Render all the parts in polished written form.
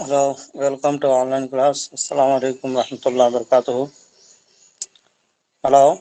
Hello, welcome to online class. Assalamu alaikum warahmatullahi wabarakatuh. Hello,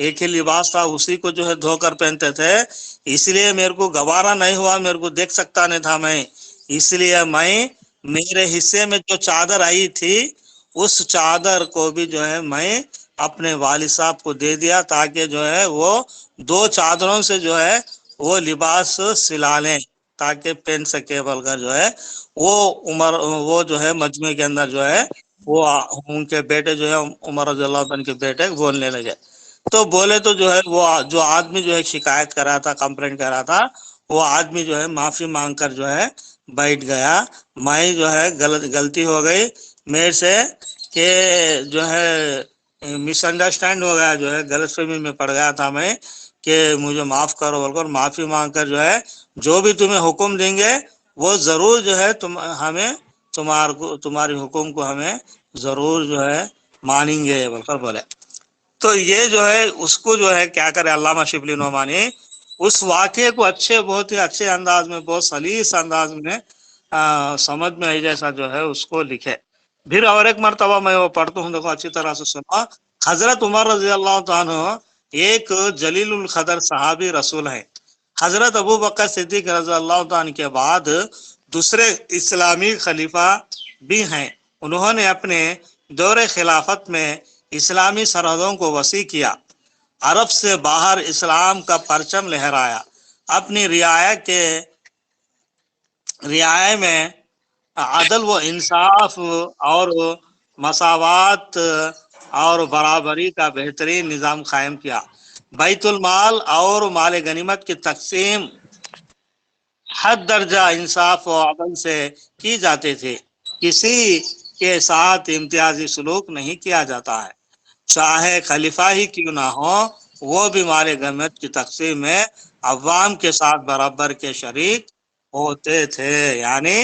ایک ہی لباس تھا، اسی کو جو ہے دھو کر پہنتے تھے، اس لیے میرے کو گوارا نہیں ہوا، میرے کو دیکھ سکتا نہیں تھا میں، اس لیے میں میرے حصے میں جو چادر آئی تھی اس چادر کو بھی جو ہے میں اپنے والد صاحب کو دے دیا، تاکہ جو ہے وہ 2 چادروں سے جو ہے وہ لباس سلا لیں تاکہ پہن سکے بول کر جو ہے وہ عمر، وہ جو ہے مجمع کے اندر جو ہے وہ ان کے بیٹے جو ہے عمر رضی اللہ عنہ کے بیٹے بولنے لگے، تو بولے تو جو ہے وہ جو آدمی جو ہے شکایت کرا تھا، کمپلینٹ کرا تھا، وہ آدمی جو ہے معافی مانگ کر جو ہے بیٹھ گیا، میں جو ہے غلطی ہو گئی میرے سے کہ جو ہے مس انڈرسٹینڈ ہو گیا، جو ہے غلط فہمی میں پڑ گیا تھا میں کہ مجھے معاف کرو بول کر معافی مانگ کر جو ہے جو بھی تمہیں حکم دیں گے وہ ضرور جو ہے ہمیں تمہاری حکم کو ہمیں ضرور جو ہے مانیں گے بول کر بولے۔ تو یہ جو ہے اس کو جو ہے کیا کرے علامہ شبلی نعمانی اس واقعے کو بہت ہی اچھے انداز میں، بہت سلیس انداز میں سمجھ میں آئی جیسا جو ہے اس کو لکھے۔ پھر اور ایک مرتبہ میں وہ پڑھتا ہوں، دیکھو اچھی طرح سے سنا، حضرت عمر رضی اللہ عنہ ایک جلیل القدر صحابی رسول ہے، حضرت ابو بکر صدیق رضی اللہ عنہ کے بعد دوسرے اسلامی خلیفہ بھی ہیں، انہوں نے اپنے دور خلافت میں اسلامی سرحدوں کو وسیع کیا، عرب سے باہر اسلام کا پرچم لہرایا، اپنی رعایا میں عدل و انصاف اور مساوات اور برابری کا بہترین نظام قائم کیا، بیت المال اور مال غنیمت کی تقسیم حد درجہ انصاف و عدل سے کی جاتی تھی، کسی کے ساتھ امتیازی سلوک نہیں کیا جاتا ہے، چاہے خلیفہ ہی کیوں نہ ہو وہ بھی مال غنیمت کی تقسیم میں عوام کے ساتھ برابر کے شریک ہوتے تھے۔ یعنی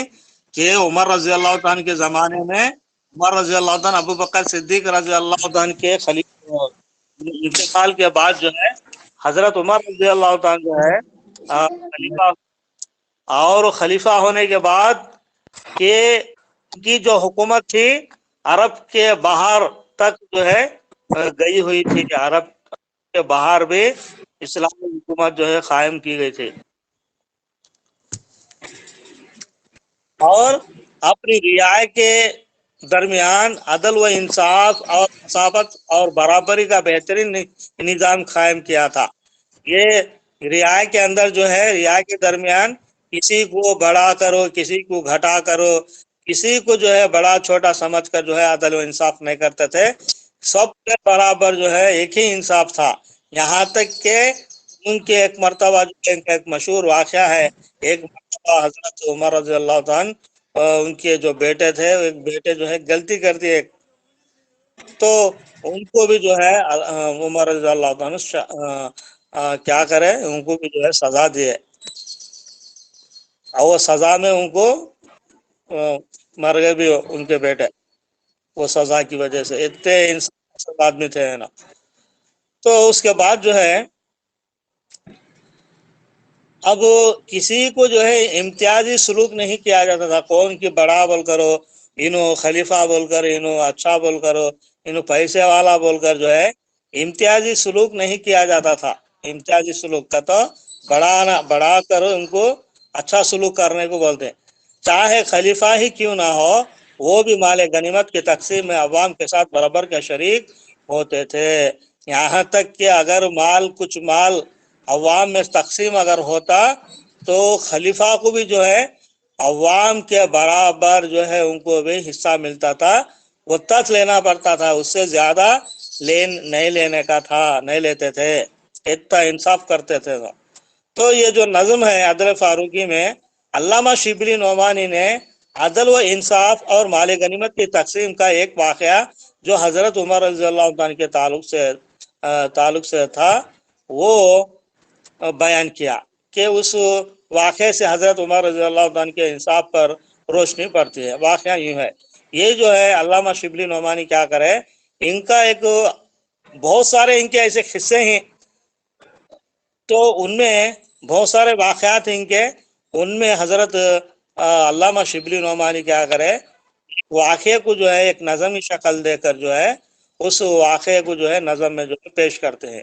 کہ عمر رضی اللہ عنہ کے زمانے میں عمر رضی اللہ عنہ ابو بکر صدیق رضی اللہ عنہ کے انتقال کے بعد جو ہے حضرت عمر رضی اللہ عنہ جو ہے خلیفہ، اور خلیفہ ہونے کے بعد کہ ان کی جو حکومت تھی عرب کے باہر تک جو ہے گئی ہوئی تھی، عرب کے باہر بھی اسلامی حکومت جو ہے قائم کی گئی تھی، اور اپنی رعایا کے درمیان عدل و انصاف اور مساوات اور برابری کا بہترین نظام قائم کیا تھا۔ یہ رعایا کے اندر جو ہے رعایا کے درمیان کسی کو بڑا کرو، کسی کو گھٹا کرو، کسی کو جو ہے بڑا چھوٹا سمجھ کر جو ہے عدل و انصاف نہیں کرتے تھے، سب کے برابر جو ہے ایک ہی انصاف تھا، یہاں تک کہ ان کے ایک مرتبہ جو ایک مشہور واقعہ ہے، ایک مرتبہ حضرت عمر رضی اللہ عنہ ان کے جو بیٹے تھے، ایک بیٹے جو ہے غلطی کر دی ایک، تو ان کو بھی جو ہے عمر رضی اللہ عنہ کیا کرے، ان کو بھی جو ہے سزا دیے، اور وہ سزا میں ان کو مر گئے بھی ان کے بیٹے، وہ سزا کی وجہ سے اتنے انسان آدمی تھے نا۔ تو اس کے بعد جو ہے اب کسی کو جو ہے امتیازی سلوک نہیں کیا جاتا تھا، کون کی بڑا بول کرو، انہوں خلیفہ بول کر، انہوں اچھا بول کرو، انہوں پیسے والا بول کر جو ہے امتیازی سلوک نہیں کیا جاتا تھا۔ امتیازی سلوک کا تو بڑا کرو، ان کو اچھا سلوک کرنے کو بولتے ہیں، چاہے خلیفہ ہی کیوں نہ ہو وہ بھی مال غنیمت کی تقسیم میں عوام کے ساتھ برابر کے شریک ہوتے تھے، یہاں تک کہ اگر کچھ مال عوام میں تقسیم اگر ہوتا تو خلیفہ کو بھی جو ہے عوام کے برابر جو ہے ان کو بھی حصہ ملتا تھا، وہ تک لینا پڑتا تھا، اس سے زیادہ نہیں لینے کا تھا، نہیں لیتے تھے، اتنا انصاف کرتے تھے۔ تو یہ جو نظم ہے عدل فاروقی میں علامہ شبلی نعمانی نے عدل و انصاف اور مال غنیمت کی تقسیم کا ایک واقعہ جو حضرت عمر رضی اللہ عنہ کے تعلق سے تھا وہ بیان کیا، کہ اس واقعے سے حضرت عمر رضی اللہ عنہ کے انصاف پر روشنی پڑتی ہے۔ واقعہ یوں ہے، یہ جو ہے علامہ شبلی نعمانی کیا کرے، ان کا ایک بہت سارے ان کے ایسے قصے ہیں، تو ان میں بہت سارے واقعات ہیں ان کے، ان میں حضرت علامہ شبلی نعمانی کیا کرے، واقعے کو جو ہے ایک نظمی شکل دے کر جو ہے اس واقعے کو جو ہے نظم میں جو ہے پیش کرتے ہیں۔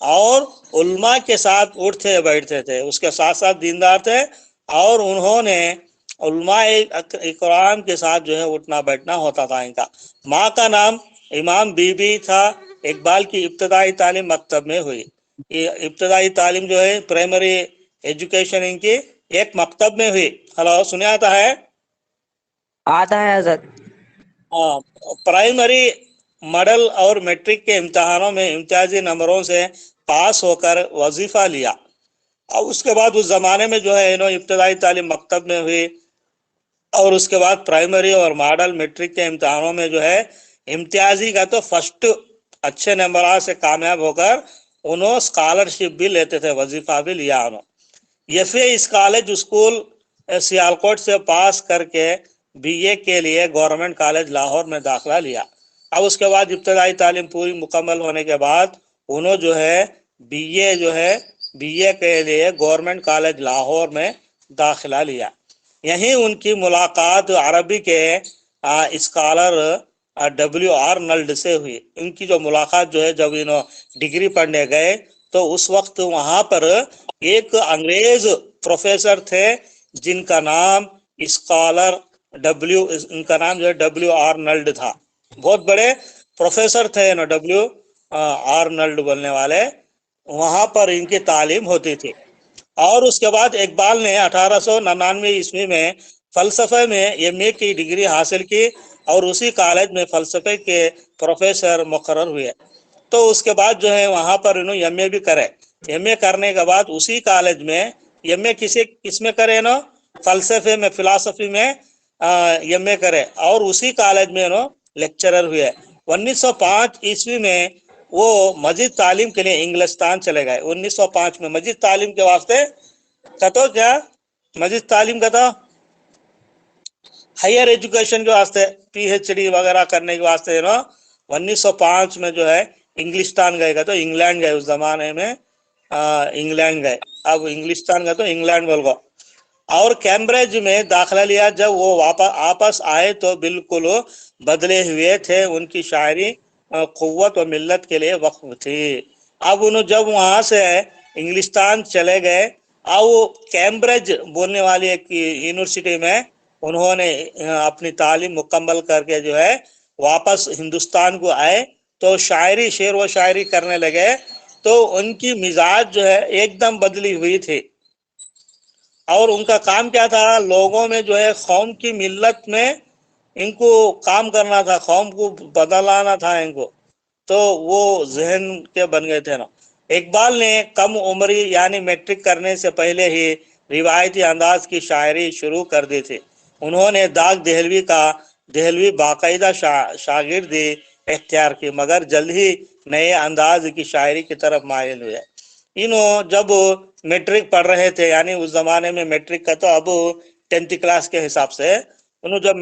اور علماء کے ساتھ اٹھتے بیٹھتے تھے، اس کے ساتھ ساتھ دیندار تھے، اور انہوں نے علماء اکرام کے ساتھ جو ہے اٹھنا بیٹھنا ہوتا تھا ان کا۔ ماں کا نام امام بی بی تھا۔ اقبال کی ابتدائی تعلیم مکتب میں ہوئی۔ یہ ابتدائی تعلیم جو ہے پرائمری ایجوکیشن ان کی ایک مکتب میں ہوئی۔ ہلو، سنے آتا ہے؟ آتا ہے حضرت۔ پرائمری ماڈل اور میٹرک کے امتحانوں میں امتیازی نمبروں سے پاس ہو کر وظیفہ لیا، اور اس کے بعد اس زمانے میں جو ہے انہوں ابتدائی تعلیم مکتب میں ہوئی، اور اس کے بعد پرائمری اور ماڈل میٹرک کے امتحانوں میں جو ہے امتیازی کا تو فرسٹ اچھے نمبرات سے کامیاب ہو کر انہوں اسکالرشپ بھی لیتے تھے، وظیفہ بھی لیا انہوں۔ ایف اے اس کالج اسکول سیالکوٹ سے پاس کر کے بی اے کے لیے گورنمنٹ کالج لاہور میں داخلہ لیا۔ اب اس کے بعد ابتدائی تعلیم پوری مکمل ہونے کے بعد انہوں جو ہے بی اے کے لیے گورنمنٹ کالج لاہور میں داخلہ لیا۔ یہیں ان کی ملاقات عربی کے اسکالر WR نلڈ سے ہوئی۔ ان کی جو ملاقات جو ہے جب انہوں ڈگری پڑھنے گئے تو اس وقت وہاں پر ایک انگریز پروفیسر تھے جن کا نام اسکالر ان کا نام جو ہے WR نلڈ تھا۔ بہت بڑے پروفیسر تھے WR نلڈ بولنے والے، وہاں پر ان کی تعلیم ہوتی تھی۔ اور اس کے بعد اقبال نے 1899 عیسوی میں فلسفے میں MA کی ڈگری حاصل کی، اور اسی کالج میں فلسفے کے پروفیسر مقرر ہوئے۔ تو اس کے بعد جو ہے وہاں پر انہوں MA بھی کرے۔ MA کرنے کے بعد اسی کالج میں MA کس میں کرے انہوں؟ فلسفے میں، فلسفی میں MA کرے، اور اسی کالج میں انہوں لیکچرر ہوئے۔ 1905 عیسوی میں وہ مزید تعلیم کے لیے انگلستان چلے گئے۔ 1905 میں مزید تعلیم کے واسطے کہتو کیا مزید تعلیم کا تھا ہائر ایجوکیشن کے واسطے، PhD وغیرہ کرنے کے واسطے 1905 میں جو ہے انگلستان گئے گا، تو انگلینڈ گئے، اس زمانے میں انگلینڈ گئے، اب انگلستان گئے تو انگلینڈ بول گو۔ اور کیمبرج میں داخلہ لیا۔ جب وہ واپس آئے تو بالکل بدلے ہوئے تھے، ان کی شاعری قوت و ملت کے لیے وقف تھی۔ اب انہوں جب وہاں سے انگلستان چلے گئے، اور کیمبرج بولنے والی ایک یونیورسٹی میں انہوں نے اپنی تعلیم مکمل کر کے جو ہے واپس ہندوستان کو آئے، تو شعر و شاعری کرنے لگے، تو ان کی مزاج جو ہے ایک دم بدلی ہوئی تھی۔ اور ان کا کام کیا تھا؟ لوگوں میں جو ہے قوم کی ملت میں ان کو کام کرنا تھا، قوم کو بدلانا تھا ان کو، تو وہ ذہن کے بن گئے تھے نا۔ اقبال نے کم عمری یعنی میٹرک کرنے سے پہلے ہی روایتی انداز کی شاعری شروع کر دی تھی۔ انہوں نے داغ دہلوی باقاعدہ شاگردی اختیار کی، مگر جلد ہی نئے انداز کی شاعری کی طرف مائل ہوئے۔ انہوں جب میٹرک پڑھ رہے تھے، یعنی اس زمانے میں میٹرک کا تو اب 10th کلاس کے حساب سے، انہوں جب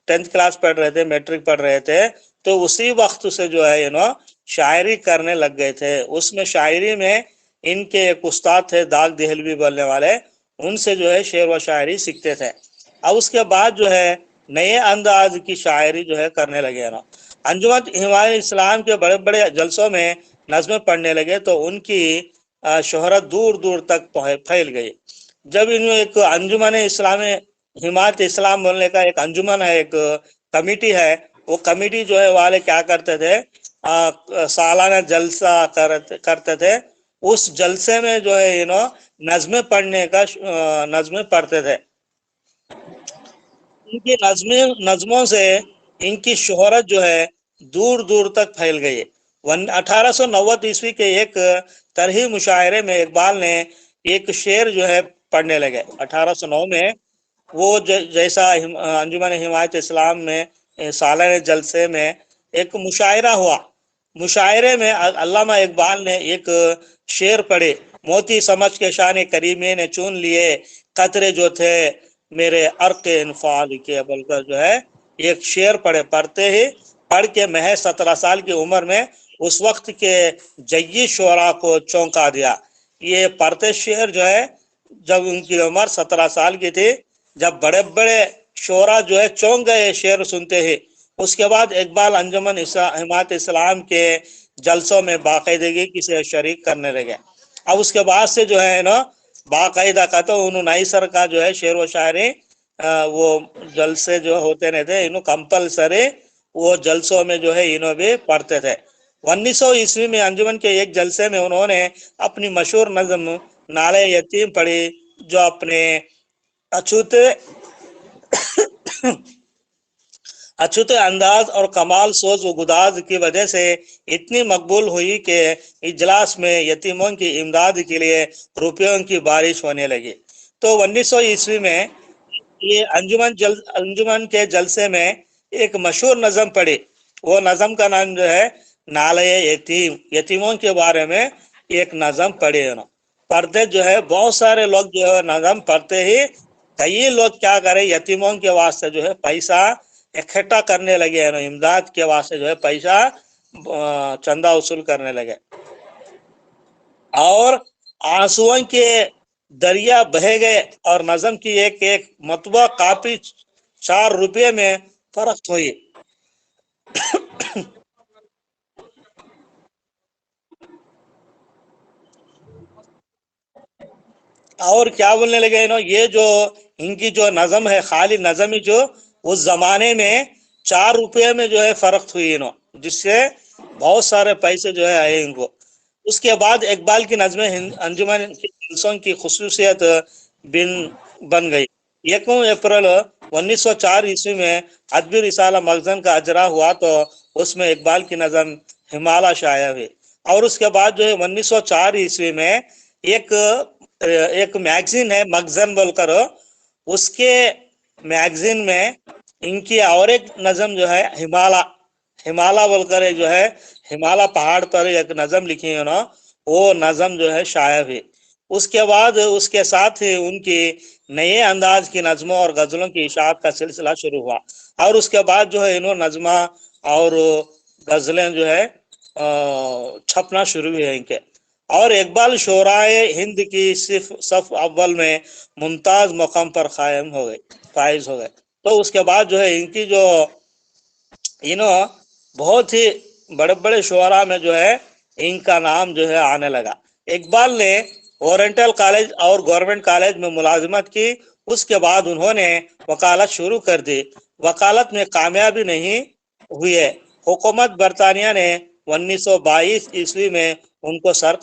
10th کلاس پڑھ رہے تھے، میٹرک پڑھ رہے تھے، تو اسی وقت سے جو ہے انہوں شاعری کرنے لگ گئے تھے۔ اس میں شاعری میں ان کے ایک استاد تھے داغ دہلوی بولنے والے، ان سے جو ہے شعر و شاعری سیکھتے تھے۔ اب اس کے بعد جو ہے نئے انداز کی شاعری جو ہے کرنے لگے نا۔ انجمن حمایت اسلام کے بڑے بڑے جلسوں میں نظمیں پڑھنے لگے، تو ان کی شہرت دور دور تک پھیل گئی۔ جب ان میں ایک انجمن اسلام حمایت اسلام بولنے کا ایک انجمن ہے، ایک کمیٹی ہے، وہ کمیٹی جو ہے والے کیا کرتے تھے، سالانہ جلسہ کرتے تھے۔ اس جلسے میں جو ہے انہوں نظمیں پڑھتے تھے۔ ان کی نظموں سے ان کی شہرت جو ہے دور دور تک پھیل گئی۔ 1890 عیسوی کے ایک طرحی مشاعرے میں اقبال نے ایک شعر جو ہے پڑھنے لگے۔ 1809 میں وہ جیسا انجمن حمایت اسلام میں سالانہ جلسے میں ایک مشاعرہ ہوا، مشاعرے میں علامہ اقبال نے ایک شعر پڑھے، موتی سمجھ کے شان کریمے نے چون لیے قطرے جو تھے میرے عرق انفعال کے، بول کر جو ہے ایک شعر پڑھ کے محض 17 سال کی عمر میں اس وقت کے جیی شعراء کو چونکا دیا۔ یہ پڑھتے شعر جو ہے جب ان کی عمر 17 سال کی تھی، جب بڑے بڑے شعراء جو ہے چونک گئے شعر سنتے ہی۔ اس کے بعد اقبال انجمن حمایت اسلام کے جلسوں میں باقاعدگی سے شریک کرنے لگے. اب اس کے بعد سے جو ہے نا باقاعدہ کا تو انہوں نئی سر کا جو ہے شعر و شاعری وہ جلسے جو ہوتے رہتے انہوں کمپلسری وہ جلسوں میں جو ہے انہوں بھی پڑھتے تھے. 1900 میں انجمن کے ایک جلسے میں انہوں نے اپنی مشہور نظم نالے یتیم پڑھی جو اپنے اچھوتے انداز اور کمال سوز و گداز کی وجہ سے اتنی مقبول ہوئی کہ اجلاس میں یتیموں کی امداد کے لیے روپیوں کی بارش ہونے لگی. تو 1900 میں یہ انجمن کے جلسے میں ایک مشہور نظم پڑھی. وہ نظم کا نام جو ہے نالے یتیم، یتیموں کے بارے میں ایک نظم پڑھی. پڑھتے جو ہے بہت سارے لوگ جو ہے نظم پڑھتے ہی کئی لوگ کیا کرے یتیموں کے واسطے جو ہے پیسہ اکٹھا کرنے لگے ہیں، امداد کے واسطے جو ہے پیسہ چندہ وصول کرنے لگے اور آنسوؤں کے دریا بہے گئے اور نظم کی ایک ایک مطبوع کاپی 4 روپے میں فروخت ہوئی. اور کیا بولنے لگے نا یہ جو ان کی جو نظم ہے خالی نظم ہی جو اس زمانے میں 4 روپے میں جو ہے فروخت ہوئی انہوں، جس سے بہت سارے پیسے جو ہے آئے ان کو. اس کے بعد اقبال کی نظمیں انجمن کی جلسوں کی خصوصیت بن گئی. 1 اپریل 1904 میں ادبی رسالہ مخزن کا اجرا ہوا تو اس میں اقبال کی نظم ہمالہ شائع ہوئی. اور اس کے بعد جو ہے 1904 میں ایک میگزین ہے مخزن بول کر، اس کے میگزین میں ان کی اور ایک نظم جو ہے ہمالہ بول کر جو ہے ہمالہ پہاڑ پر ایک نظم لکھی ہے نا وہ نظم جو ہے شائع ہوئی. اس کے بعد اس کے ساتھ ہی ان کی نئے انداز کی نظموں اور غزلوں کی اشاعت کا سلسلہ شروع ہوا. اور اس کے بعد جو ہے انہوں نظمہ اور غزلیں جو ہے چھپنا شروع ہوئے ان کے. اور اقبال شعرائے ہند کی صف اول میں ممتاز مقام پر فائز ہو گئے. تو اس کے بعد جو ہے ان کی جو بہت ہی بڑے بڑے شعراء میں جو ہے ان کا نام جو ہے آنے لگا. اقبال نے اورینٹل کالج اور گورنمنٹ کالج میں ملازمت کی. اس کے بعد انہوں نے وکالت شروع کر دی. وکالت میں کامیابی نہیں ہوئی ہے. حکومت برطانیہ نے 1922 میں ان کو سر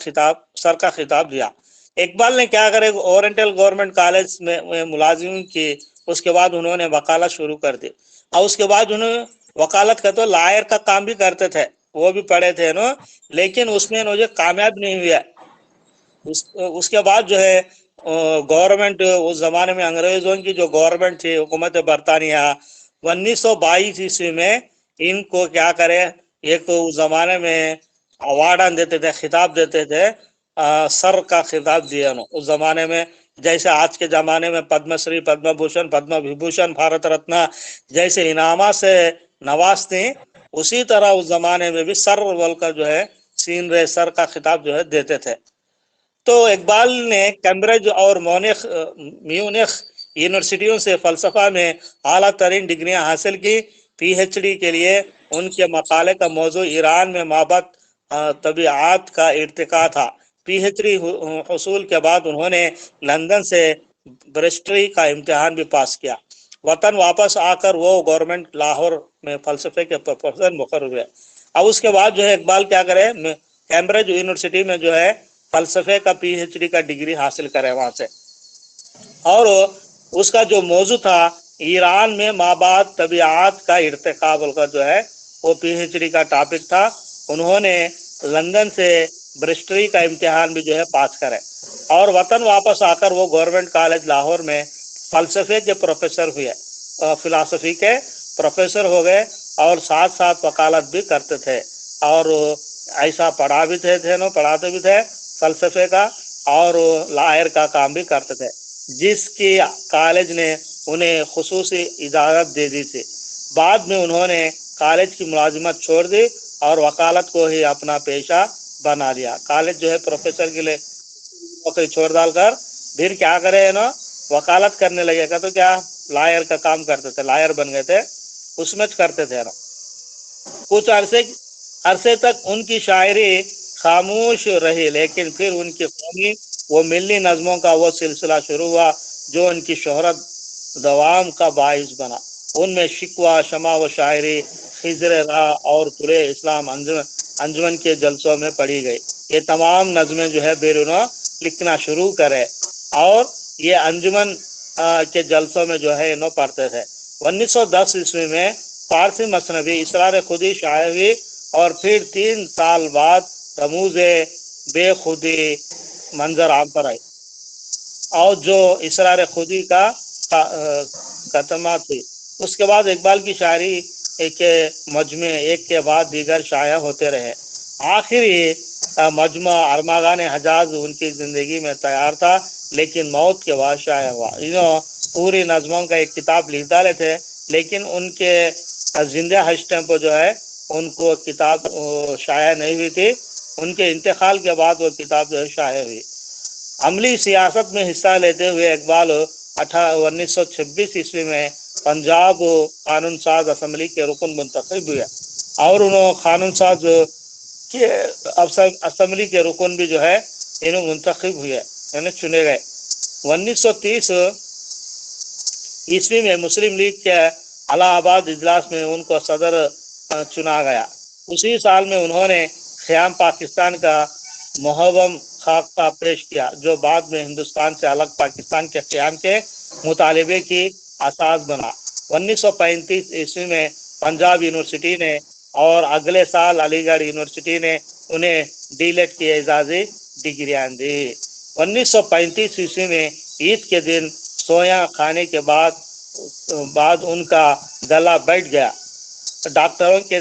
کا خطاب دیا. اقبال نے کیا کرے اورینٹل گورنمنٹ کالج میں ملازم کی. اس کے بعد انہوں نے وکالت شروع کر دی اور اس کے بعد انہوں نے وکالت کا تو لائر کا کام بھی کرتے تھے، وہ بھی پڑھے تھے نا، لیکن اس میں مجھے کامیاب نہیں ہوئے. اس کے بعد جو ہے گورنمنٹ اس زمانے میں انگریزوں کی جو گورنمنٹ تھی حکومت برطانیہ 1922 میں ان کو کیا کرے ایک اس زمانے میں اوارڈ دیتے تھے، خطاب دیتے تھے، سر کا خطاب دیا اس زمانے میں. جیسے آج کے زمانے میں پدم شری، پدم بھوشن، پدم وبھوشن، بھارت رتنا جیسے انعامات سے نوازتے ہیں، اسی طرح اس زمانے میں بھی سر بول کر جو ہے سر کا خطاب جو ہے دیتے تھے. تو اقبال نے کیمبرج اور میونخ یونیورسٹیوں سے فلسفہ میں اعلیٰ ترین ڈگریاں حاصل کی. پی ایچ ڈی کے لیے ان کے مقالے کا موضوع ایران میں مابعد طبیعت کا ارتقاء تھا. پی ایچ ڈی حصول کے بعد انہوں نے لندن سے برسٹری کا امتحان بھی پاس کیا. وطن واپس آ کر وہ گورنمنٹ لاہور میں فلسفے کے پروفیسر مقرر ہوئے. اب اس کے بعد جو ہے اقبال کیا کرے کیمبرج یونیورسٹی میں جو ہے فلسفے کا پی ایچ ڈی کا ڈگری حاصل کرے وہاں سے. اور اس کا جو موضوع تھا ایران میں مابعد طبیعت کا ارتقاء کا جو ہے وہ پی ایچ ڈی کا ٹاپک تھا. انہوں نے لندن سے برسٹری کا امتحان بھی جو ہے پاس کرے اور وطن واپس آ کر وہ گورنمنٹ کالج لاہور میں فلسفے کے پروفیسر ہوئے، فلسفی کے پروفیسر ہو گئے اور ساتھ ساتھ وکالت بھی کرتے تھے اور ایسا پڑھاتے بھی تھے فلسفے کا اور لائر کا کام بھی کرتے تھے، جس کی کالج نے انہیں خصوصی اجازت دے دی تھی. بعد میں انہوں نے کالج کی ملازمت چھوڑ دی اور وکالت کو ہی اپنا پیشہ بنا لیا. کالج جو ہے پروفیسر کے لیے نوکری چھوڑ ڈال کر پھر کیا کرے نا وکالت کرنے لگے گا. تو کیا لائر کا کام کرتے تھے، لائر بن گئے تھے، اس میں کرتے تھے نا. کچھ عرصے عرصے تک ان کی شاعری خاموش رہی، لیکن پھر ان کی قومی وہ ملی نظموں کا وہ سلسلہ شروع ہوا جو ان کی شہرت دوام کا باعث بنا۔ ان میں شکوہ، شمع و شاعری، خضر راہ اور طلوع اسلام انجمن کے جلسوں میں پڑھی گئی۔ یہ تمام نظمیں جو ہے بیرونوں لکھنا شروع کرے اور یہ انجمن کے جلسوں میں جو ہے انہوں پڑھتے تھے۔ 1910 عیسوی میں فارسی مثنوی اسرار خودی شائع ہوئی اور پھر 3 سال بعد رموز بے خودی منظر عام پر آئی اور جو اسرار خودی کا ختمہ تھی۔ اس کے بعد اقبال کی شاعری کے مجموعے ایک کے بعد دیگر شائع ہوتے رہے۔ آخری مجموعہ ارمغان حجاز ان کی زندگی میں تیار تھا لیکن موت کے بعد شائع ہوا۔ انہوں پوری نظموں کا ایک کتاب لکھ ڈالے تھے لیکن ان کے زندہ ہسٹم پر جو ہے ان کو کتاب شائع نہیں ہوئی تھی۔ ان کے انتقال کے بعد وہ کتاب جو ہے شائع ہوئی۔ عملی سیاست میں حصہ لیتے ہوئے اقبال 1926 عیسوی میں پنجاب قانون ساز اسمبلی کے رکن منتخب ہوئے اور انہوں قانون ساز کے اسمبلی کے رکن بھی جو ہے انہوں منتخب ہوئے، یعنی چنے گئے۔ 1930 عیسوی میں مسلم لیگ کے الہ آباد اجلاس میں ان کو صدر چنا گیا۔ اسی سال میں انہوں نے قیام پاکستان کا محوم خاکہ پیش کیا جو بعد میں ہندوستان سے الگ پاکستان کے قیام کے مطالبے کی اساس بنا۔ 1935 عیسوی میں پنجاب یونیورسٹی نے اور اگلے سال علی گڑھ یونیورسٹی نے انہیں ڈی لیٹ کی اعزازی ڈگریاں دی۔ 1935 عیسوی میں عید کے دن سویا کھانے کے بعد ان کا گلا بیٹھ گیا۔ ڈاکٹروں کے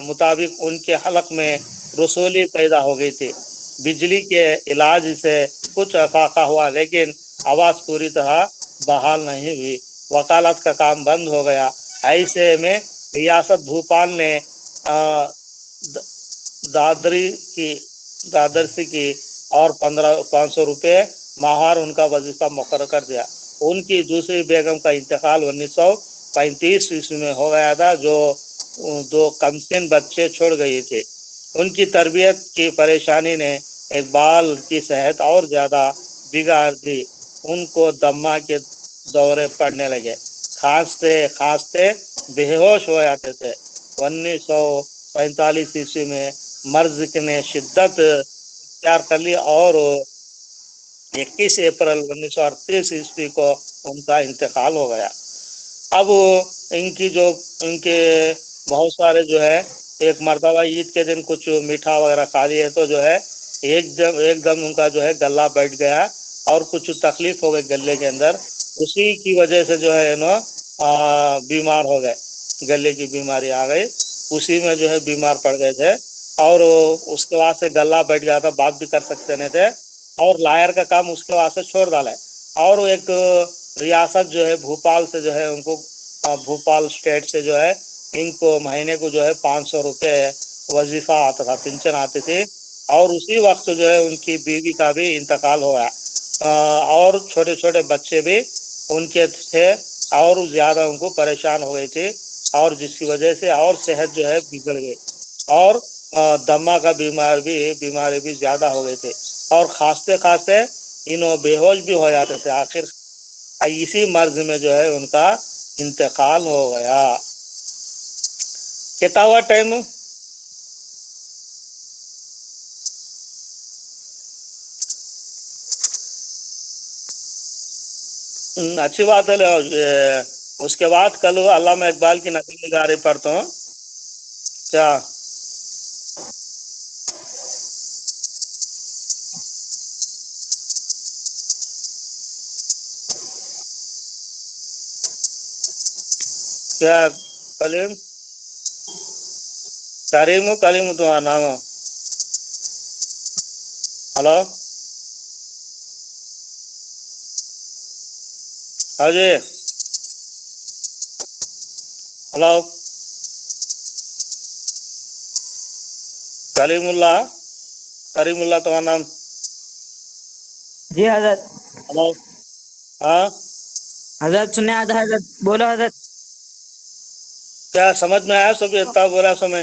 مطابق ان کے حلق میں رسولی پیدا ہو گئی تھی۔ بجلی کے علاج سے کچھ افاقہ ہوا لیکن آواز پوری طرح بحال نہیں ہوئی۔ وکالت کا کام بند ہو گیا۔ ایسے میں ریاست بھوپال نے دادرسی کی اور 500 روپے ماہر ان کا وظیفہ مقرر کر دیا۔ ان کی دوسری بیگم کا انتقال 1935 عیسوی میں ہو گیا تھا جو 2 کمسن بچے چھوڑ گئی تھے۔ ان کی تربیت کی پریشانی نے اقبال کی صحت اور زیادہ بگاڑ دی۔ ان کو دمہ کے دورے پڑنے لگے، کھانستے بے ہوش ہو جاتے تھے۔ 1945 عیسوی میں مرض نے شدت اختیار کر لی اور 21 اپریل 1938 عیسوی کو ان کا انتقال ہو گیا۔ اب ان کے بہت سارے جو ہے ایک مرتبہ عید کے دن کچھ میٹھا وغیرہ کھا لیے تو جو ہے ایک دم ان کا جو ہے گلا بیٹھ گیا اور کچھ تکلیف ہو گئی گلے کے اندر۔ اسی کی وجہ سے جو ہے انہوں بیمار ہو گئے، گلے کی بیماری آ گئی، اسی میں جو ہے بیمار پڑ گئے تھے اور اس کے بعد سے گلا بیٹھ گیا تھا، بات بھی کر سکتے نہیں تھے اور لائر کا کام اس کے بعد سے چھوڑ ڈالا ہے۔ اور ایک ریاست جو ہے بھوپال سے جو ہے ان کو بھوپال اسٹیٹ سے جو ہے ان کو مہینے کو جو ہے 500 روپے وظیفہ آتا تھا، پنشن آتی تھی اور اسی وقت جو ہے ان کی بیوی کا بھی انتقال ہوا اور چھوٹے چھوٹے بچے بھی ان کے تھے اور زیادہ ان کو پریشان ہو گئی تھی اور جس کی وجہ سے اور صحت جو ہے بگڑ گئی اور دمہ کا بیماری بھی زیادہ ہو گئی تھی اور کھانستے انہوں بے ہوش بھی ہو جاتے تھے۔ آخر اسی مرض میں جو ہے ان کا انتقال ہو گیا۔ کتنا ہوا ٹائم؟ اچھی بات ہے۔ اس کے بعد کل علامہ اقبال کی نقل نگاری پڑھتا ہوں کیا؟ کیا کلیم تمہارا نام ہو؟ ہلو ہاں جی، ہلو کریم اللہ تمہارا نام؟ جی حضرت، ہلو ہاں، حضرت سننے آتا ہے حضرت، بولو حضرت۔ کیا سمجھ میں آیا؟ سب اتنا بولا سمے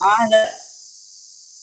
ہاں حضرت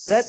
حضرت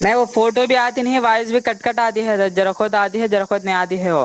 نہیں وہ فوٹو بھی آتی نہیں ہے وائس بھی کٹ کٹ آتی ہے حضرت ذرا خود آتی ہے ذرا خود نہیں آتی ہے وہ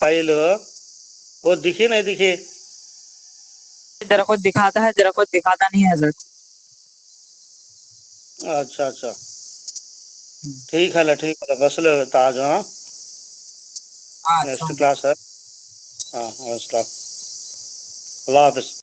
فائل وہ دکھی نہیں دکھی ذرا خود دکھاتا ہے ذرا خود دکھاتا نہیں ہے حضرت اچھا اچھا ٹھیک ہے ٹھیک ہے بس لو تاج ہاں ہاں نیکسٹ اچھا کلاس ہے ہاں نمسکار اللہ حافظ